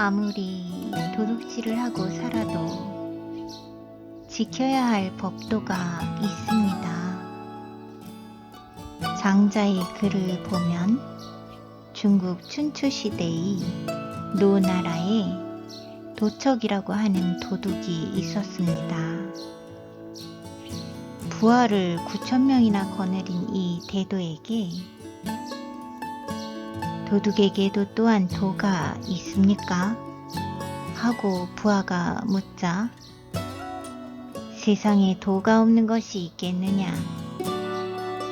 아무리 도둑질을 하고 살아도 지켜야 할 법도가 있습니다. 장자의 글을 보면 중국 춘추시대의 노나라에 도척이라고 하는 도둑이 있었습니다. 부하를 9,000명이나 거느린 이 대도에게 도둑에게도 또한 도가 있습니까? 하고 부하가 묻자 세상에 도가 없는 것이 있겠느냐?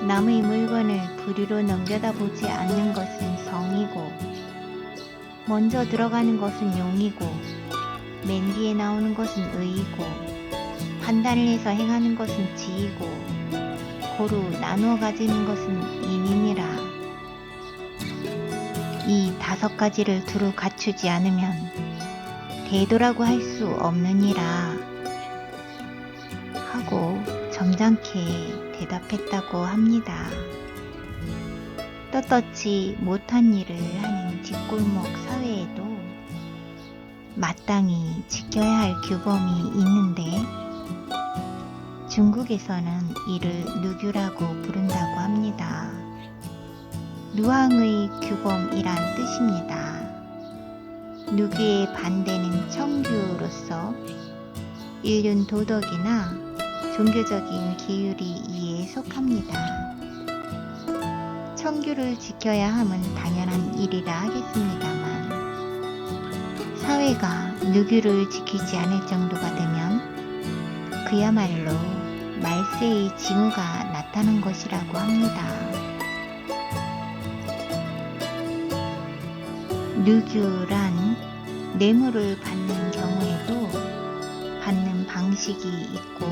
남의 물건을 부리로 넘겨다 보지 않는 것은 성이고 먼저 들어가는 것은 용이고 맨 뒤에 나오는 것은 의이고 판단을 해서 행하는 것은 지이고 고루 나누어 가지는 것은 인이니라. 이 5가지를 두루 갖추지 않으면 대도라고 할 수 없느니라 하고 점잖게 대답했다고 합니다. 떳떳지 못한 일을 하는 뒷골목 사회에도 마땅히 지켜야 할 규범이 있는데 중국에서는 이를 누규라고 부른다고 합니다. 누항의 규범이란 뜻입니다. 누규의 반대는 청규로서 인륜 도덕이나 종교적인 기율이 이에 속합니다. 청규를 지켜야 함은 당연한 일이라 하겠습니다만 사회가 누규를 지키지 않을 정도가 되면 그야말로 말세의 징후가 나타난 것이라고 합니다. 누규란 뇌물을 받는 경우에도 받는 방식이 있고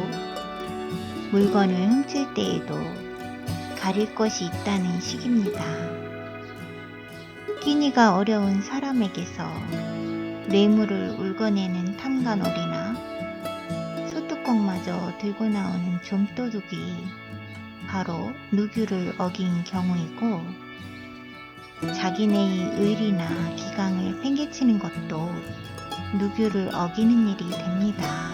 물건을 훔칠 때에도 가릴 것이 있다는 식입니다. 끼니가 어려운 사람에게서 뇌물을 울거내는 탐관오리나 소뚜껑마저 들고 나오는 좀도둑이 바로 누규를 어긴 경우이고 자기네의 의리나 기강을 팽개치는 것도 누규를 어기는 일이 됩니다.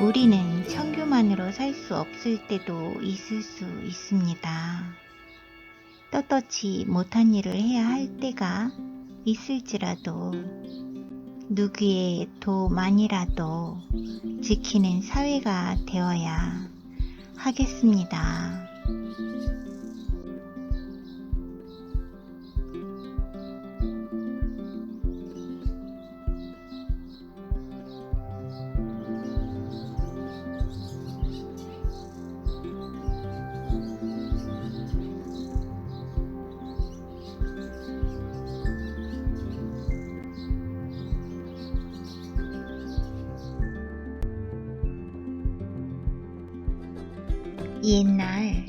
우리는 청규만으로 살 수 없을 때도 있을 수 있습니다. 떳떳이 못한 일을 해야 할 때가 있을지라도 누구의 도만이라도 지키는 사회가 되어야 하겠습니다. 옛날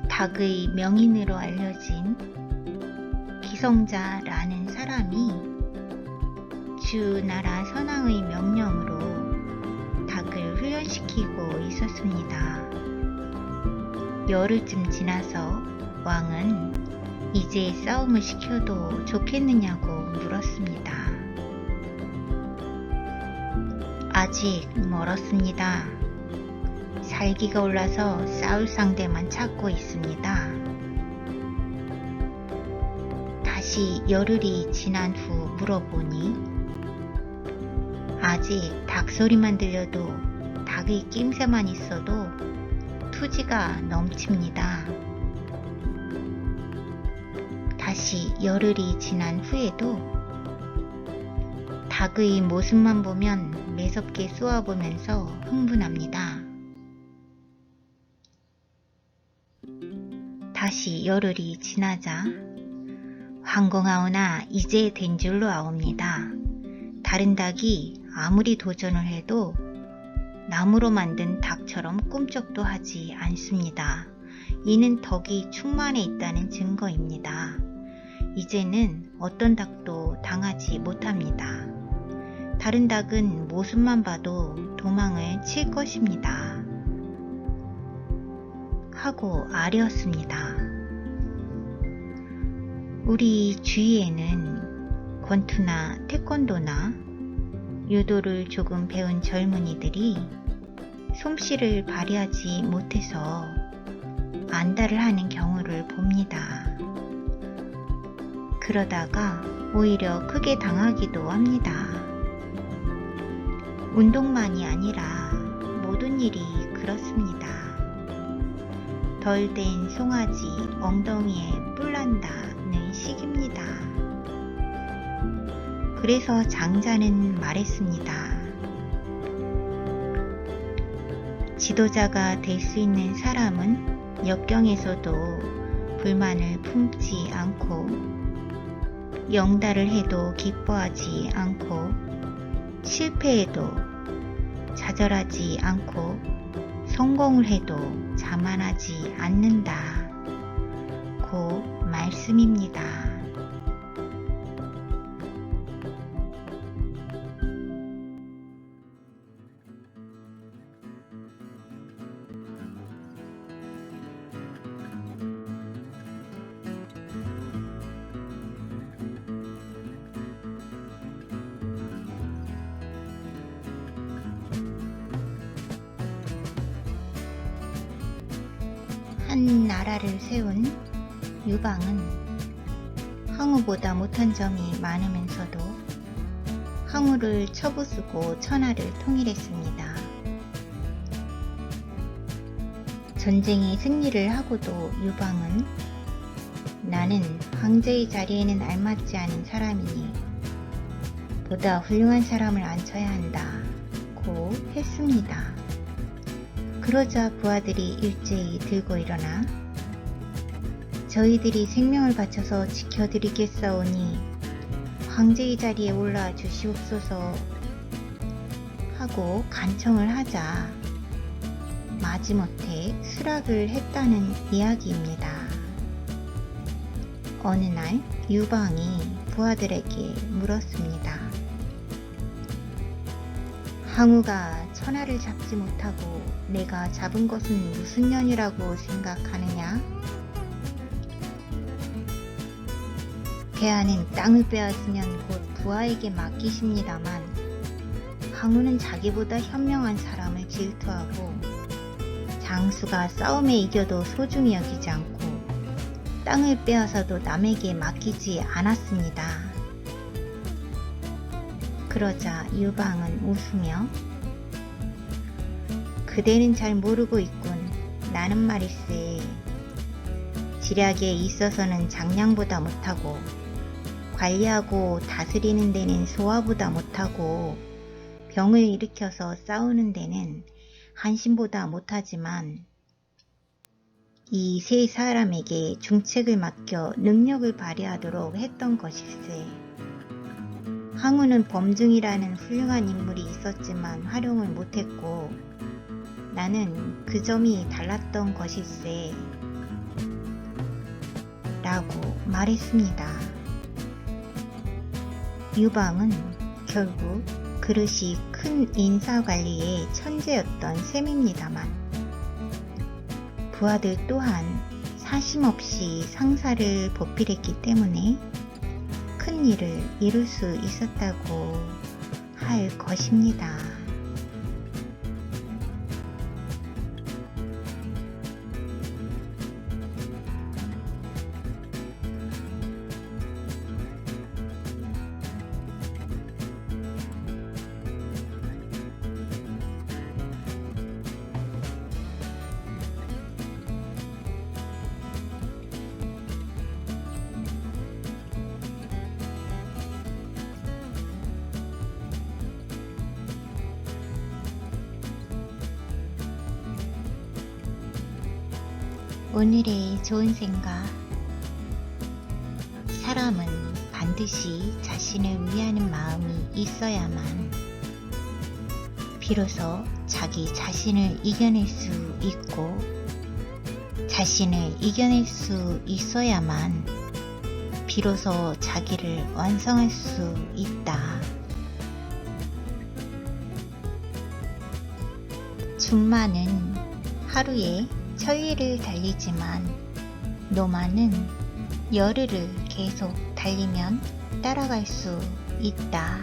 닭의 명인으로 알려진 기성자라는 사람이 주나라 선왕의 명령으로 닭을 훈련시키고 있었습니다. 열흘쯤 지나서 왕은 이제 싸움을 시켜도 좋겠느냐고 물었습니다. 아직 멀었습니다. 살기가 올라서 싸울 상대만 찾고 있습니다. 다시 열흘이 지난 후 물어보니 아직 닭소리만 들려도 닭의 낌새만 있어도 투지가 넘칩니다. 다시 열흘이 지난 후에도 닭의 모습만 보면 매섭게 쏘아보면서 흥분합니다. 다시 열흘이 지나자 황공하오나 이제 된 줄로 아옵니다. 다른 닭이 아무리 도전을 해도 나무로 만든 닭처럼 꿈쩍도 하지 않습니다. 이는 덕이 충만해 있다는 증거입니다. 이제는 어떤 닭도 당하지 못합니다. 다른 닭은 모습만 봐도 도망을 칠 것입니다. 하고 아뢰었습니다. 우리 주위에는 권투나 태권도나 유도를 조금 배운 젊은이들이 솜씨를 발휘하지 못해서 안달을 하는 경우를 봅니다. 그러다가 오히려 크게 당하기도 합니다. 운동만이 아니라 모든 일이 그렇습니다. 덜 된 송아지 엉덩이에 뿔난다는 식입니다. 그래서 장자는 말했습니다. 지도자가 될 수 있는 사람은 역경에서도 불만을 품지 않고 영달을 해도 기뻐하지 않고 실패해도 좌절하지 않고 성공을 해도 자만하지 않는다. 고 말씀입니다. 한 나라를 세운 유방은 항우보다 못한 점이 많으면서도 항우를 처부수고 천하를 통일했습니다. 전쟁에 승리를 하고도 유방은 나는 황제의 자리에는 알맞지 않은 사람이니 보다 훌륭한 사람을 앉혀야 한다 고 했습니다. 그러자 부하들이 일제히 들고 일어나 저희들이 생명을 바쳐서 지켜드리겠사오니 황제의 자리에 올라 주시옵소서 하고 간청을 하자 마지못해 수락을 했다는 이야기입니다. 어느 날 유방이 부하들에게 물었습니다. 항우가 천하를 잡지 못하고 내가 잡은 것은 무슨 년이라고 생각하느냐? 대하는 땅을 빼앗으면 곧 부하에게 맡기십니다만 항우는 자기보다 현명한 사람을 질투하고 장수가 싸움에 이겨도 소중히 여기지 않고 땅을 빼앗아도 남에게 맡기지 않았습니다. 그러자 유방은 웃으며 그대는 잘 모르고 있군. 나는 말일세. 지략에 있어서는 장량보다 못하고 관리하고 다스리는 데는 소화보다 못하고 병을 일으켜서 싸우는 데는 한심보다 못하지만 이 세 사람에게 중책을 맡겨 능력을 발휘하도록 했던 것일세. 항우는 범중이라는 훌륭한 인물이 있었지만 활용을 못했고 나는 그 점이 달랐던 것일세 라고 말했습니다. 유방은 결국 그릇이 큰 인사관리의 천재였던 셈입니다만 부하들 또한 사심없이 상사를 보필했기 때문에 큰 일을 이룰 수 있었다고 할 것입니다. 오늘의 좋은 생각. 사람은 반드시 자신을 위하는 마음이 있어야만 비로소 자기 자신을 이겨낼 수 있고 자신을 이겨낼 수 있어야만 비로소 자기를 완성할 수 있다. 준마는 하루에 천리를 달리지만 노마는 열흘을 계속 달리면 따라갈 수 있다.